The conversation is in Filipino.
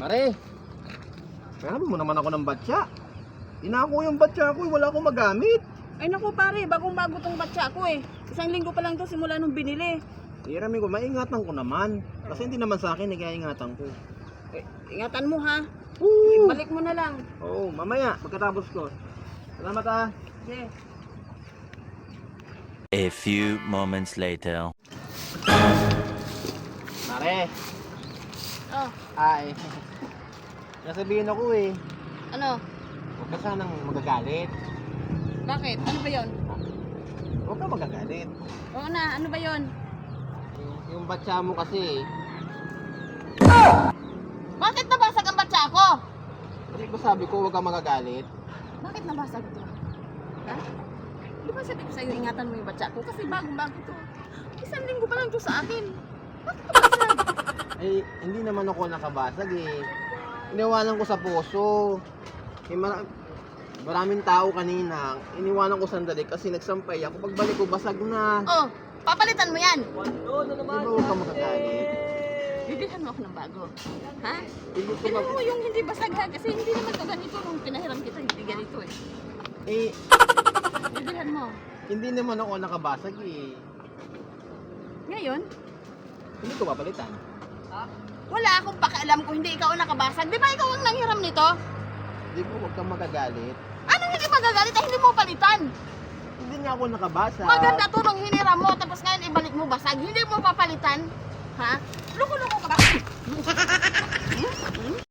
Pare, kaya mo naman ako ng batya. Inako yung batya ko, wala akong magamit. Ay naku pare, bagong-bago tong batya ko eh. Isang linggo pa lang to simula nung binili. Irami ko, maingatan ko naman. Kasi hindi naman sa akin, kaya ingatan ko. Eh, ingatan mo ha. Woo! Balik mo na lang. Oo, mamaya, pagkatapos ko. Salamat ah. Okay. A few moments later. Pare, Oh, ay. Nasabihin ako eh. ano? Huwag ka sanang magagalit. Bakit? Ano ba yon? Huwag ka magagalit. Oo na, ano ba yon? Yung batya mo kasi, Bakit nabasag ang batya ko? hindi ba sabi ko huwag ka magagalit? Bakit nabasag to? Ha? Di ba sabi ko sa'yo, ingatan mo yung batya ko? Kasi bagong-bago to. Isang linggo pa lang to sa akin. Bakit nabasag? Eh, hindi naman ako nakabasag eh. Iniwanan ko sa poso. Eh, maraming tao kanina. Iniwanan ko sandali kasi nagsampay ako. Pagbalik ko, basag na. Oh, papalitan mo yan. Di ba huwag ka magagalit? Bibilhan mo ako ng bago. Ha? Hindi ko Bilhan mag... mo yung hindi basag ha. Kasi hindi naman to ganito nung pinahiram kita. Hindi ganito eh. Eh, Bibilhan mo. hindi naman ako nakabasag eh. Ngayon, Hindi ko papalitan. wala akong pakialam kung hindi ikaw ang nakabasag. Di ba ikaw ang nanghiram nito? Hindi ko huwag kang magagalit. Anong hindi magagalit ay hindi mo palitan? Hindi nga ako nakabasag. Maganda to nung hiniram mo tapos ngayon ibalik mo basag. Hindi mo papalitan? Ha? Loko-loko ka ba?